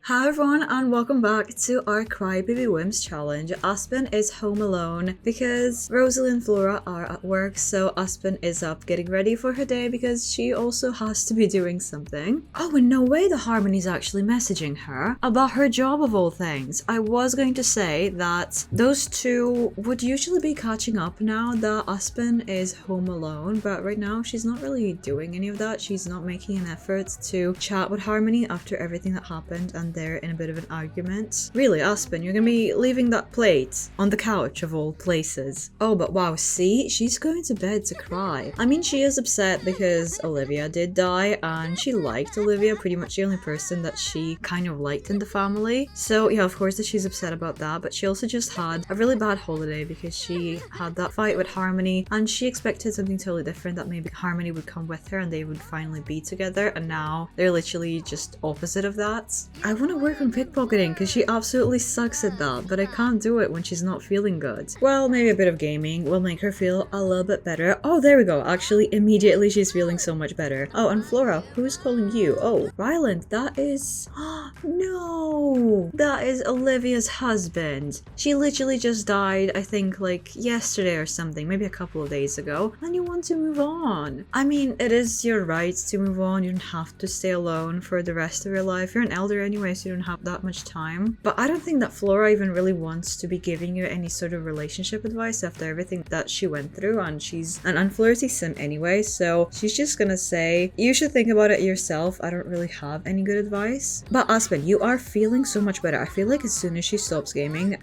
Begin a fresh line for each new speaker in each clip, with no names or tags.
Hi everyone and welcome back to our Crybaby Whims challenge. Aspen is home alone because Rosalie and Flora are at work, so Aspen is up getting ready for her day because she also has to be doing something. Oh, and no way the Harmony's actually messaging her about her job of all things. I was going to say that those two would usually be catching up now that Aspen is home alone, but right now she's not really doing any of that. She's not making an effort to chat with Harmony after everything that happened, and they're in a bit of an argument. Really, Aspen, you're gonna be leaving that plate on the couch of all places. Oh, but wow, see? She's going to bed to cry. I mean, she is upset because Olivia did die, and she liked Olivia, pretty much the only person that she kind of liked in the family. So yeah, of course that she's upset about that, but she also just had a really bad holiday because she had that fight with Harmony, and she expected something totally different, that maybe Harmony would come with her and they would finally be together, and now they're literally just opposite of that. I want to work on pickpocketing because she absolutely sucks at that, but I can't do it when she's not feeling good. Well, maybe a bit of gaming will make her feel a little bit better. Oh, there we go. Actually, immediately she's feeling so much better. Oh, and Flora, who's calling you? Oh, Ryland, that is... No! That is Olivia's husband. She literally just died, I think, like yesterday or something, maybe a couple of days ago, and you want to move on. I mean, it is your right to move on. You don't have to stay alone for the rest of your life. You're an elder anyway, so you don't have that much time. But I don't think that Flora even really wants to be giving you any sort of relationship advice after everything that she went through, and she's an unflirty sim anyway, so she's just gonna say, you should think about it yourself. I don't really have any good advice. But Aspen, you are feeling so much better. I feel like as soon as she stops gaming,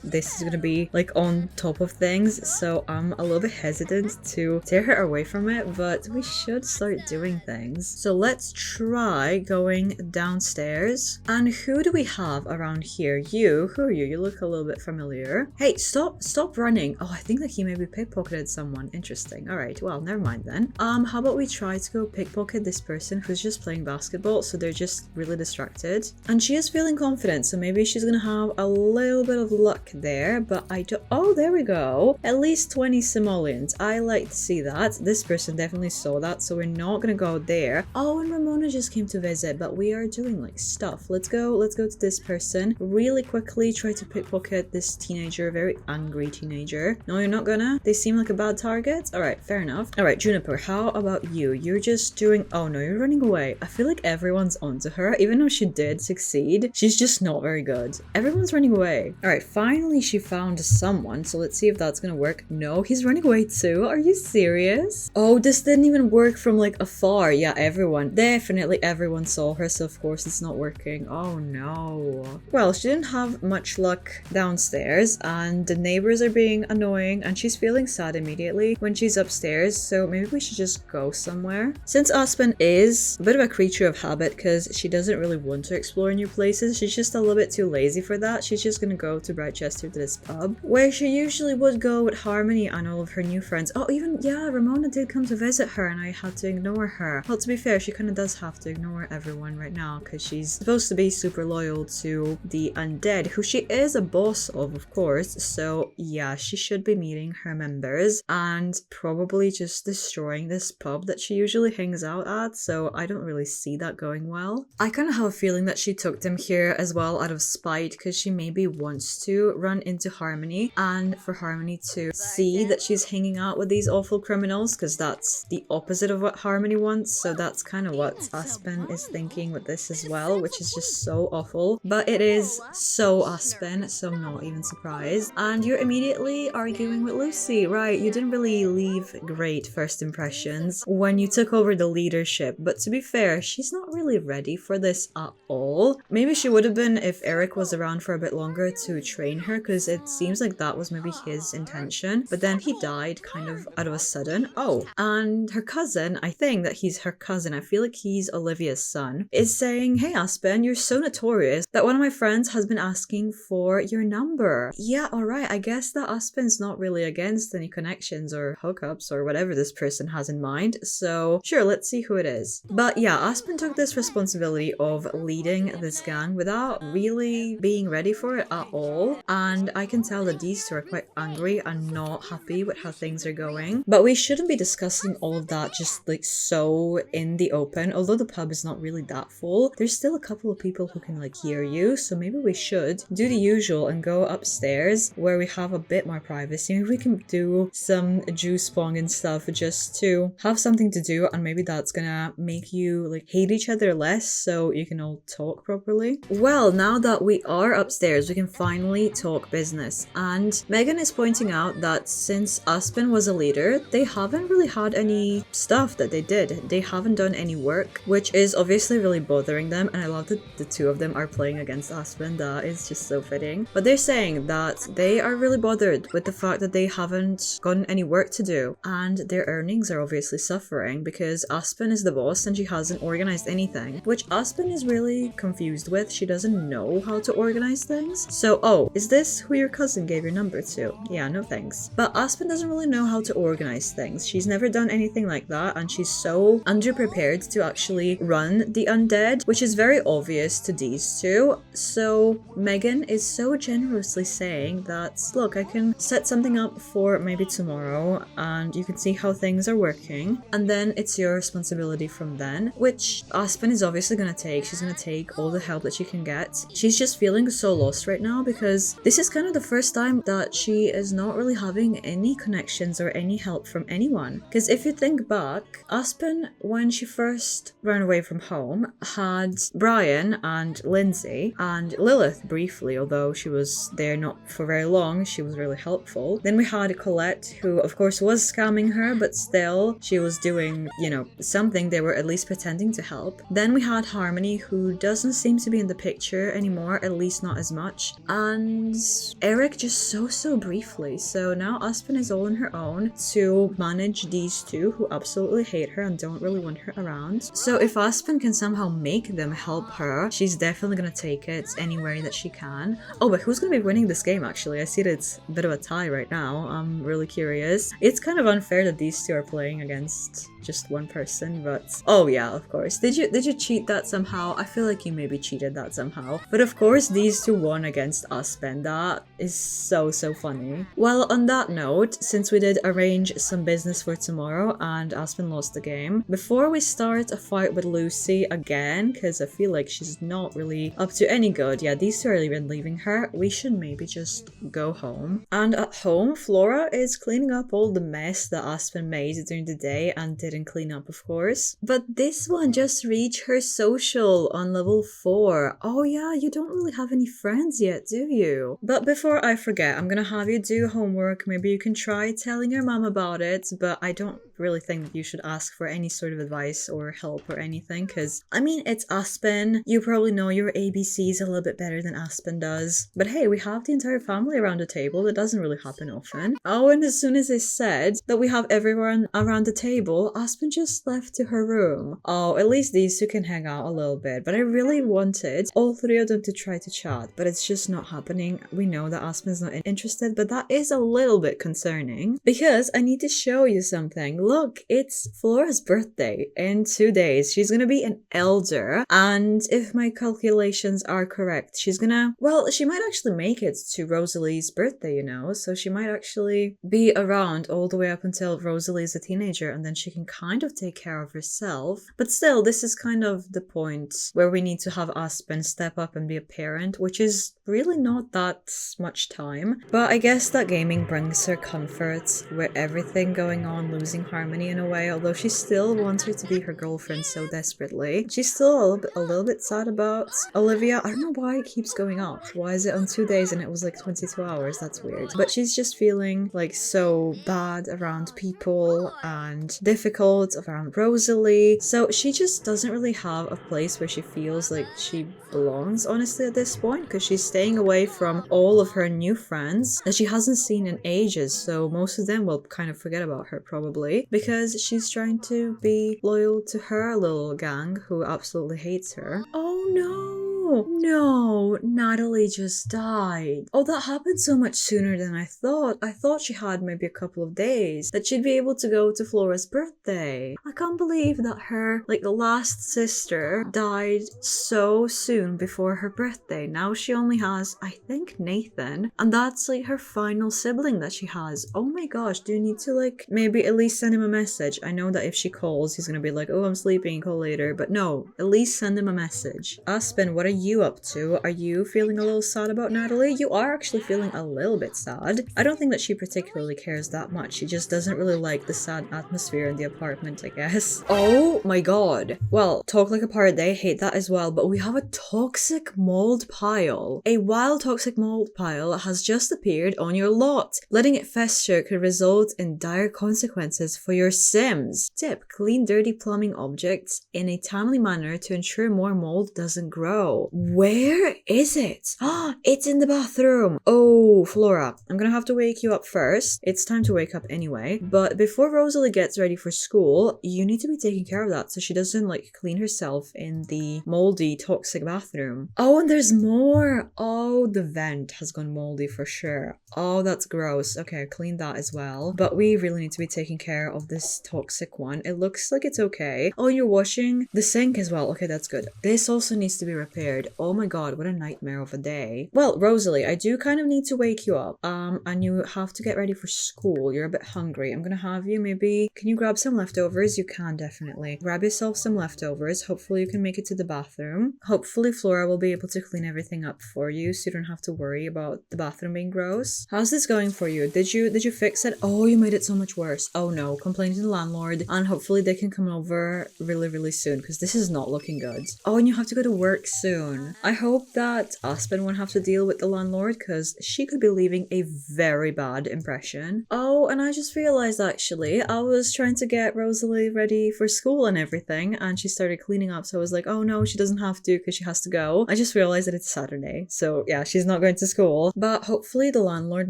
this is gonna be like on top of things, so I'm a little bit hesitant to tear her away from it, but we should start doing things. So let's try going downstairs. And who do we have around here? You, who are you? You look a little bit familiar. Hey, stop running. Oh, I think that he maybe pickpocketed someone. Interesting. All right, well, never mind then. How about we try to go pickpocket this person who's just playing basketball, so they're just really distracted. And she is feeling confident, so maybe she's gonna have a little bit of luck there, but I don't... Oh, there we go. At least 20 simoleons. I like to see that. This person definitely saw that, so we're not gonna go there. Oh, and Ramona just came to visit, but we are doing like stuff. Let's go to this person really quickly, try to pickpocket this teenager, very angry teenager. No, you're not gonna? They seem like a bad target? Alright, fair enough. Alright, Juniper, how about you? You're just doing... Oh no, you're running away. I feel like everyone's onto her, even though she did succeed. She's just not very good. Everyone's running away. Alright, finally she found someone, so let's see if that's gonna work. No, he's running away too. Are you serious? Oh, this didn't even work from like afar. Yeah, definitely everyone saw her, so of course it's not working. Oh no. Well, she didn't have much luck downstairs, and the neighbors are being annoying, and she's feeling sad immediately when she's upstairs, so maybe we should just go somewhere. Since Aspen is a bit of a creature of habit because she doesn't really want to explore new places, she's just a little bit too lazy for that. She's just gonna go to Brightchester to this pub where she usually would go with Harmony and all of her new friends. Oh, even, yeah, Ramona did come to visit her and I had to ignore her. Well, to be fair, she kind of does have to ignore everyone right now because she's supposed to be super loyal to the Undead, who she is a boss of course, so yeah, she should be meeting her members and probably just destroying this pub that she usually hangs out at, so I don't really see that going well. I kind of have a feeling that she took them here as well out of spite because she maybe wants to run into Harmony and for Harmony to see that she's hanging out with these awful criminals, because that's the opposite of what Harmony wants, so that's kind of what Aspen is thinking with this as well, which is just so awful. But it is so Aspen, so I'm not even surprised. And you're immediately arguing with Lucy, right? You didn't really leave great first impressions when you took over the leadership, but to be fair, she's not really ready for this at all. Maybe she would have been if Eric was around for a bit longer to train her, because it seems like that was maybe his intention, but then he died kind of out of a sudden. Oh, and her cousin, I think that he's her cousin, I feel like he's Olivia's son, is saying, hey Aspen, you're so notorious that one of my friends has been asking for your number. Yeah, alright, I guess that Aspen's not really against any connections or hookups or whatever this person has in mind, so sure, let's see who it is. But yeah, Aspen took this responsibility of leading this gang without really being ready for it at all, and I can tell that these two are quite angry and not happy with how things are going. But we shouldn't be discussing all of that just like so in the open. Although the pub is not really that full, there's still a couple of people who can like hear you, so maybe we should do the usual and go upstairs where we have a bit more privacy. Maybe we can do some juice bong and stuff just to have something to do, and maybe that's gonna make you like hate each other less so you can all talk properly. Well, now that we are upstairs, we can finally talk business, and Megan is pointing out that since Aspen was a leader, they haven't really had any stuff that they did. They haven't done any work, which is obviously really bothering them, and I love that the two of them are playing against Aspen. That is just so fitting. But they're saying that they are really bothered with the fact that they haven't gotten any work to do, and their earnings are obviously suffering because Aspen is the boss and she hasn't organized anything, which Aspen is really confused with. She doesn't know how to organize things. So, oh, is this who your cousin gave your number to? Yeah, no thanks. But Aspen doesn't really know how to organize things. She's never done anything like that, and she's so underprepared to actually run the Undead, which is very obvious to these two. So Megan is so generously saying that, look, I can set something up for maybe tomorrow and you can see how things are working, and then it's your responsibility from then, which Aspen is obviously gonna take. She's gonna take all the help that she can get. She's just feeling so lost right now because this is kind of the first time that she is not really having any connections or any help from anyone. Because if you think back, Aspen, when she first ran away from home, had Brian and Lindsay and Lilith briefly, although she was there not for very long. She was really helpful. Then we had Colette, who of course was scamming her, but still she was doing, you know, something. They were at least pretending to help. Then we had Harmony, who doesn't seem to be in the picture anymore, at least not as much. And Eric just so briefly. So now Aspen is all on her own to manage these two who absolutely hate her and don't really want her around. So if Aspen can somehow make them help her, she's definitely gonna take it any way that she can. Oh, but who's gonna be winning this game actually? I see that it's a bit of a tie right now. I'm really curious. It's kind of unfair that these two are playing against just one person, but oh yeah, of course. Did you cheat that somehow? I feel like you maybe cheated that somehow. But of course these two won against Aspen. That is so funny. Well, on that note, since we did arrange some business for tomorrow and Aspen lost the game, before we start a fight with Lucy again, because I feel like she's not really up to any good. Yeah, these two are even leaving her. We should maybe just go home. And at home, Flora is cleaning up all the mess that Aspen made during the day and didn't clean up, of course. But this one just reached her social on level 4. Oh yeah, you don't really have any friends yet, do you? But before I forget, I'm gonna have you do homework. Maybe you can try telling your mom about it, but I don't really think that you should ask for any sort of advice or help or anything, because I mean, it's Aspen. You probably know your ABCs a little bit better than Aspen does. But hey, we have the entire family around the table. That doesn't really happen often. Oh, and as soon as I said that we have everyone around the table, Aspen just left to her room. Oh, at least these two can hang out a little bit. But I really wanted all three of them to try to chat, but it's just not happening. We know that Aspen's not interested, but that is a little bit concerning because I need to show you something. Look, it's Flora's birthday in 2 days. She's gonna be an elder, and if my calculations are correct, she's gonna, well, she might actually make it to Rosalie's birthday, you know, so she might actually be around all the way up until Rosalie is a teenager, and then she can kind of take care of herself. But still, this is kind of the point where we need to have Aspen step up and be a parent, which is really not that much time. But I guess that gaming brings her comfort with everything going on, losing Harmony in a way, although she still wants her to be her girlfriend so desperately. She's still a little bit sad about Olivia. I don't know why it keeps going up. Why is it on 2 days and it was like 22 hours? That's weird. But she's just feeling like so bad around people and difficult around Rosalie. So she just doesn't really have a place where she feels like she belongs, honestly, at this point, because she's staying away from all of her new friends that she hasn't seen in ages. So most of them will kind of forget about her probably, because she's trying to be loyal to her little gang who absolutely hates her. Oh no! No, Natalie just died. Oh, that happened so much sooner than I thought. I thought she had maybe a couple of days that she'd be able to go to Flora's birthday. I can't believe that her, like, the last sister died so soon before her birthday. Now she only has, I think, Nathan, and that's like her final sibling that she has. Oh my gosh, do you need to, like, maybe at least send him a message? I know that if she calls, he's gonna be like, oh, I'm sleeping, call later, but no, at least send him a message. Aspen, what are you up to? Are you feeling a little sad about Natalie? You are actually feeling a little bit sad. I don't think that she particularly cares that much. She just doesn't really like the sad atmosphere in the apartment, I guess. Oh my god. Well, talk like a pirate, they hate that as well, but we have a toxic mold pile. A wild toxic mold pile has just appeared on your lot. Letting it fester could result in dire consequences for your Sims. Tip: clean dirty plumbing objects in a timely manner to ensure more mold doesn't grow. Where is it? It's in the bathroom. Oh, Flora, I'm gonna have to wake you up first. It's time to wake up anyway. But before Rosalie gets ready for school, you need to be taking care of that so she doesn't like clean herself in the moldy toxic bathroom. Oh, and there's more. Oh, the vent has gone moldy for sure. Oh, that's gross. Okay, clean that as well. But we really need to be taking care of this toxic one. It looks like it's okay. Oh, you're washing the sink as well. Okay, that's good. This also needs to be repaired. Oh my god, what a nightmare of a day. Well, Rosalie, I do kind of need to wake you up. And you have to get ready for school. You're a bit hungry. I'm gonna have you maybe... Can you grab some leftovers? You can definitely. Grab yourself some leftovers. Hopefully you can make it to the bathroom. Hopefully Flora will be able to clean everything up for you so you don't have to worry about the bathroom being gross. How's this going for you? Did you fix it? Oh, you made it so much worse. Oh no, complain to the landlord and hopefully they can come over really soon because this is not looking good. Oh, and you have to go to work soon. I hope that Aspen won't have to deal with the landlord because she could be leaving a very bad impression. Oh, and I just realized actually I was trying to get Rosalie ready for school and everything and she started cleaning up, so I was like, oh no, she doesn't have to because she has to go. I just realized that it's Saturday, so yeah, she's not going to school. But hopefully the landlord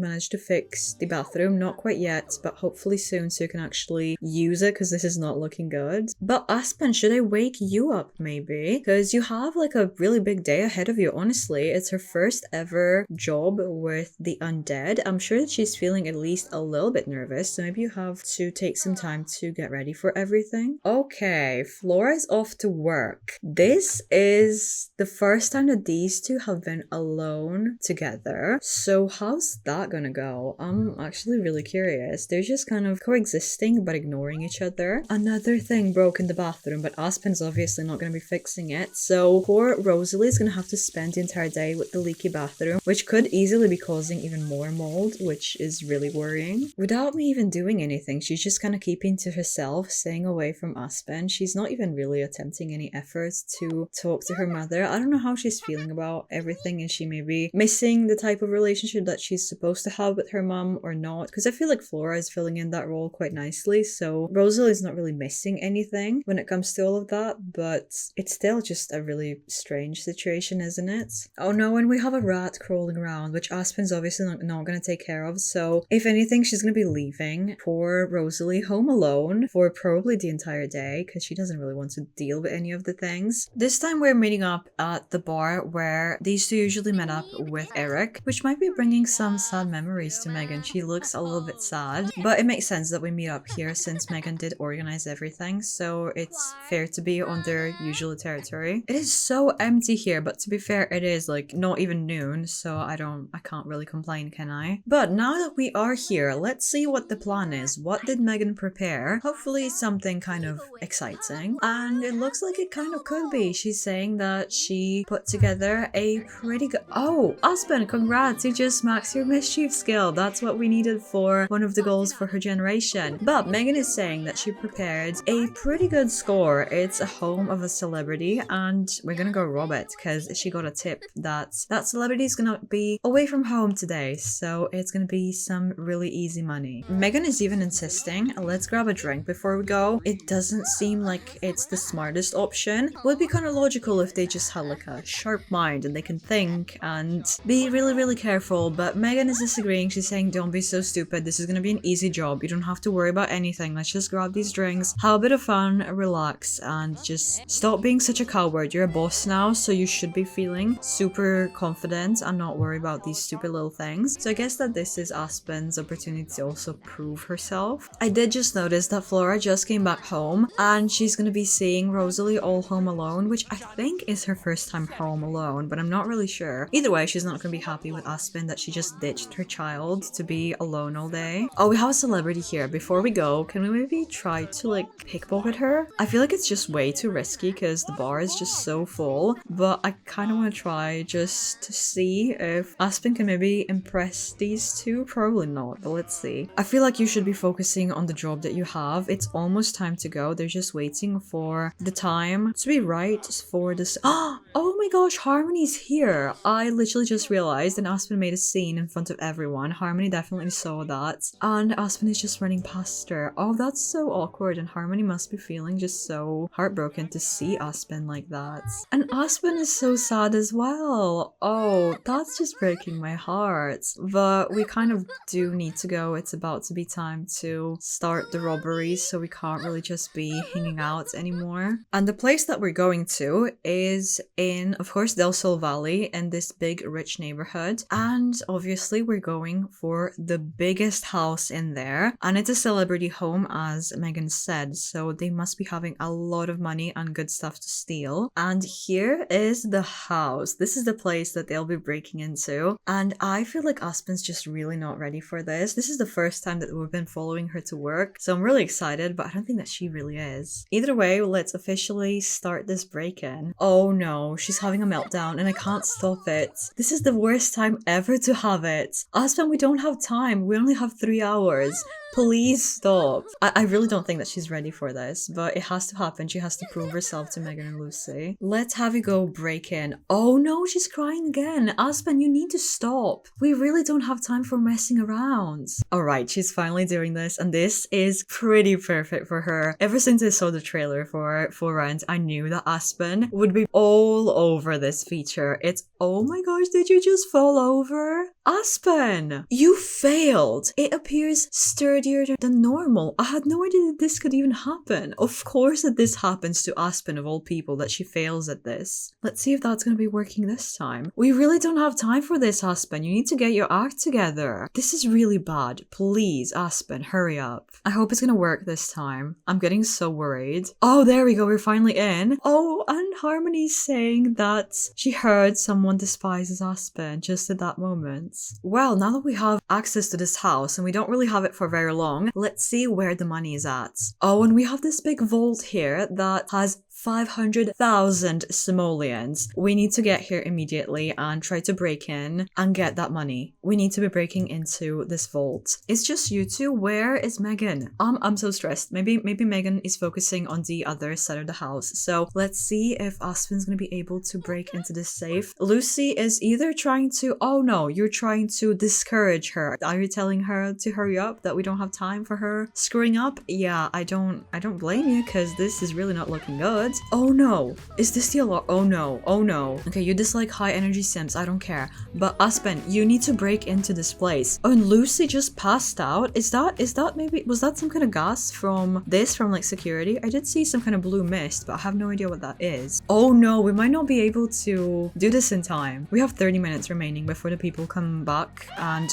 managed to fix the bathroom. Not quite yet, but hopefully soon so you can actually use it because this is not looking good. But Aspen, should I wake you up maybe? Because you have like a really big day ahead of you, honestly. It's her first ever job with the Undead. I'm sure that she's feeling at least a little bit nervous, so maybe you have to take some time to get ready for everything. Okay, Flora's off to work. This is the first time that these two have been alone together. So how's that gonna go? I'm actually really curious. They're just kind of coexisting but ignoring each other. Another thing broke in the bathroom, but Aspen's obviously not gonna be fixing it. So poor Rosalie is gonna have to spend the entire day with the leaky bathroom, which could easily be causing even more mold, which is really worrying. Without me even doing anything, she's just kind of keeping to herself, staying away from Aspen. She's not even really attempting any efforts to talk to her mother. I don't know how she's feeling about everything. Is she maybe missing the type of relationship that she's supposed to have with her mom or not? Because I feel like Flora is filling in that role quite nicely, so Rosalie is not really missing anything when it comes to all of that, but it's still just a really strange situation, isn't it? Oh no, and we have a rat crawling around, which Aspen's obviously not going to take care of, so if anything, she's going to be leaving poor Rosalie home alone for probably the entire day because she doesn't really want to deal with any of the things. This time we're meeting up at the bar where these two usually met up with Eric, which might be bringing some sad memories to Megan. She looks a little bit sad, but it makes sense that we meet up here since Megan did organize everything, so it's fair to be on their usual territory. It is so empty here, but to be fair, it is like not even noon, so I can't really complain, can I? But now that we are here, let's see what the plan is. What did Megan prepare? Hopefully something kind of exciting, and it looks like it kind of could be. She's saying that she put together a pretty good... Oh, Aspen, congrats, you just maxed your mischief skill. That's what we needed for one of the goals for her generation. But Megan is saying that she prepared a pretty good score. It's a home of a celebrity and we're gonna go rob it because she got a tip that that celebrity is gonna be away from home today, so it's gonna be some really easy money. Megan is even insisting, let's grab a drink before we go. It doesn't seem like it's the smartest option. It would be kind of logical if they just had like a sharp mind and they can think and be really careful, but Megan is disagreeing. She's saying, don't be so stupid, this is gonna be an easy job, you don't have to worry about anything, let's just grab these drinks, have a bit of fun, relax, and just stop being such a coward. You're a boss now, so you should be feeling super confident and not worry about these stupid little things. So I guess that this is Aspen's opportunity to also prove herself. I did just notice that Flora just came back home and she's gonna be seeing Rosalie all home alone, which I think is her first time home alone, but I'm not really sure. Either way, she's not gonna be happy with Aspen that she just ditched her child to be alone all day. Oh, we have a celebrity here. Before we go, can we maybe try to like pickpocket her? I feel like it's just way too risky because the bar is just so full, but I kind of want to try just to see if Aspen can maybe impress these two. Probably not, but let's see. I feel like you should be focusing on the job that you have. It's almost time to go. They're just waiting for the time to be right for this. Oh my gosh, Harmony's here. I literally just realized, and Aspen made a scene in front of everyone. Harmony definitely saw that, and Aspen is just running past her. Oh, that's so awkward, and Harmony must be feeling just so heartbroken to see Aspen like that. And Aspen is so sad as well. Oh, that's just breaking my heart. But we kind of do need to go. It's about to be time to start the robbery, so we can't really just be hanging out anymore. And the place that we're going to is in, of course, Del Sol Valley, in this big rich neighborhood. And obviously we're going for the biggest house in there. And it's a celebrity home, as Megan said, so they must be having a lot of money and good stuff to steal. And here is the house. This is the place that they'll be breaking into. And I feel like Aspen's just really not ready for this. This is the first time that we've been following her to work, so I'm really excited, but I don't think that she really is. Either way, let's officially start this break-in. Oh no, she's having a meltdown and I can't stop it. This is the worst time ever to have it. Aspen, we don't have time. We only have 3 hours. Please stop. I really don't think that she's ready for this, but it has to happen. She has to prove herself to Megan and Lucy. Let's have you go break in. Oh no, she's crying again. Aspen, you need to stop. We really don't have time for messing around. Alright, she's finally doing this, and this is pretty perfect for her. Ever since I saw the trailer for Rent, I knew that Aspen would be all over this feature. It's, oh my gosh, did you just fall over? Aspen, you failed. It appears sturdier than normal. I had no idea that this could even happen. Of course that this happens to Aspen of all people, that she fails at this. Let's see if that's going to be working this time. We really don't have time for this, Aspen. You need to get your act together. This is really bad. Please, Aspen, hurry up. I hope it's going to work this time. I'm getting so worried. Oh, there we go. We're finally in. Oh, and Harmony's saying that she heard someone despises Aspen just at that moment. Well, now that we have access to this house and we don't really have it for very long, let's see where the money is at. Oh, and we have this big vault here that has 500,000 simoleons. We need to get here immediately and try to break in and get that money. We need to be breaking into this vault. It's just you two. Where is Megan? I'm so stressed. Maybe Megan is focusing on the other side of the house. So let's see if Aspen's gonna be able to break into this safe. Lucy is either trying to, oh no, you're trying to discourage her. Are you telling her to hurry up, that we don't have time for her screwing up? Yeah, I don't blame you, because this is really not looking good. Oh no, is this the alarm? Oh no, oh no. Okay, you dislike high energy sims, I don't care. But Aspen, you need to break into this place. Oh, and Lucy just passed out. Is that maybe, was that some kind of gas from like security? I did see some kind of blue mist, but I have no idea what that is. Oh no, we might not be able to do this in time. We have 30 minutes remaining before the people come back, and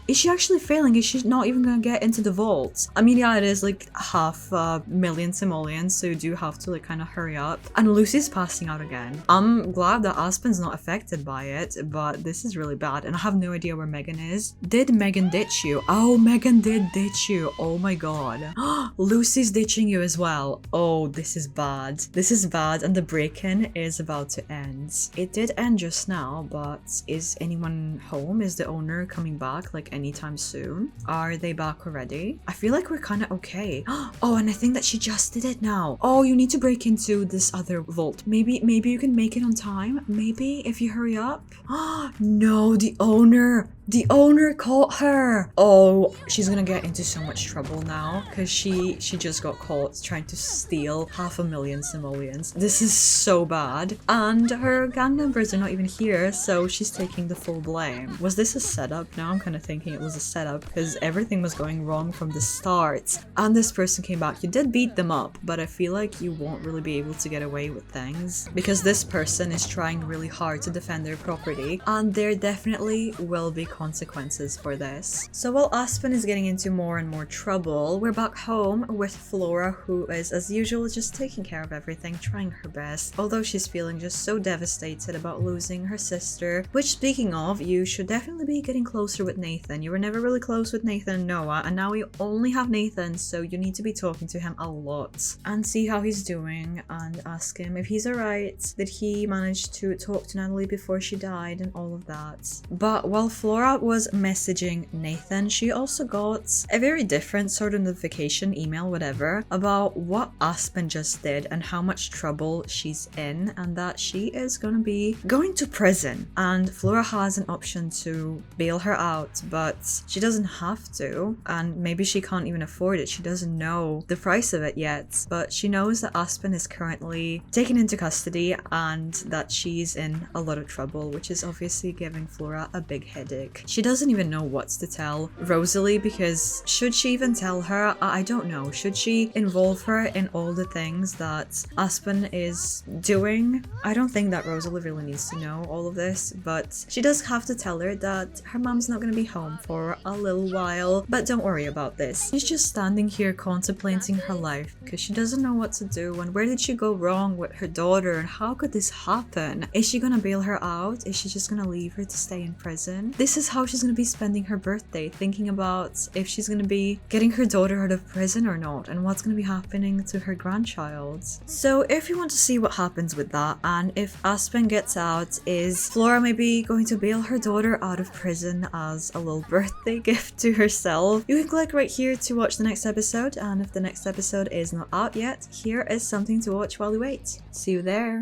is she actually failing? Is she not even gonna get into the vault? I mean, yeah, it is like 500,000 simoleons, so you do have to like kind of hurry up. And Lucy's passing out again. I'm glad that Aspen's not affected by it, but this is really bad, and I have no idea where Megan is. Did Megan ditch you? Oh, Megan did ditch you. Oh my god. Lucy's ditching you as well. Oh, this is bad. This is bad, and the break-in is about to end. It did end just now, but is anyone home? Is the owner coming back like anytime soon? Are they back already? I feel like we're kind of okay. Oh, and I think that she just did it now. Oh, you need to break into this other vault. Maybe you can make it on time. Maybe if you hurry up. No, the owner caught her. Oh, she's gonna get into so much trouble now, because she just got caught trying to steal 500,000 simoleons. This is so bad, and her gang members are not even here, so she's taking the full blame. Was this a setup? Now I'm kind of thinking it was a setup, because everything was going wrong from the start, and this person came back. You did beat them up, but I feel like you won't really be able to get away with things, because this person is trying really hard to defend their property, and there definitely will be consequences for this. So while Aspen is getting into more and more trouble, we're back home with Flora, who is as usual just taking care of everything, trying her best, although she's feeling just so devastated about losing her sister. Which, speaking of, you should definitely be getting closer with Nathan. You were never really close with Nathan and Noah, and now you only have Nathan, so you need to be talking to him a lot and see how he's doing and ask him if he's alright. Did he manage to talk to Natalie before she died and all of that? But while Flora was messaging Nathan, she also got a very different sort of notification, email, whatever, about what Aspen just did and how much trouble she's in, and that she is gonna be going to prison. And Flora has an option to bail her out, but she doesn't have to, and maybe she can't even afford it. She doesn't know the price of it yet, but she knows that Aspen is currently taken into custody and that she's in a lot of trouble, which is obviously giving Flora a big headache. She doesn't even know what to tell Rosalie, because should she even tell her? I don't know. Should she involve her in all the things that Aspen is doing? I don't think that Rosalie really needs to know all of this, but she does have to tell her that her mom's not going to be home for a little while. But don't worry about this. She's just standing here contemplating her life because she doesn't know what to do, and where did she go wrong with her daughter, and how could this happen? Is she gonna bail her out? Is she just gonna leave her to stay in prison? This is how she's gonna be spending her birthday, thinking about if she's gonna be getting her daughter out of prison or not, and what's gonna be happening to her grandchild. So if you want to see what happens with that, and if Aspen gets out, is Flora maybe going to bail her daughter out of prison as a little birthday gift to herself? You can click right here to watch the next episode, and if the next episode is not out yet, here is something to watch while you wait. See you there.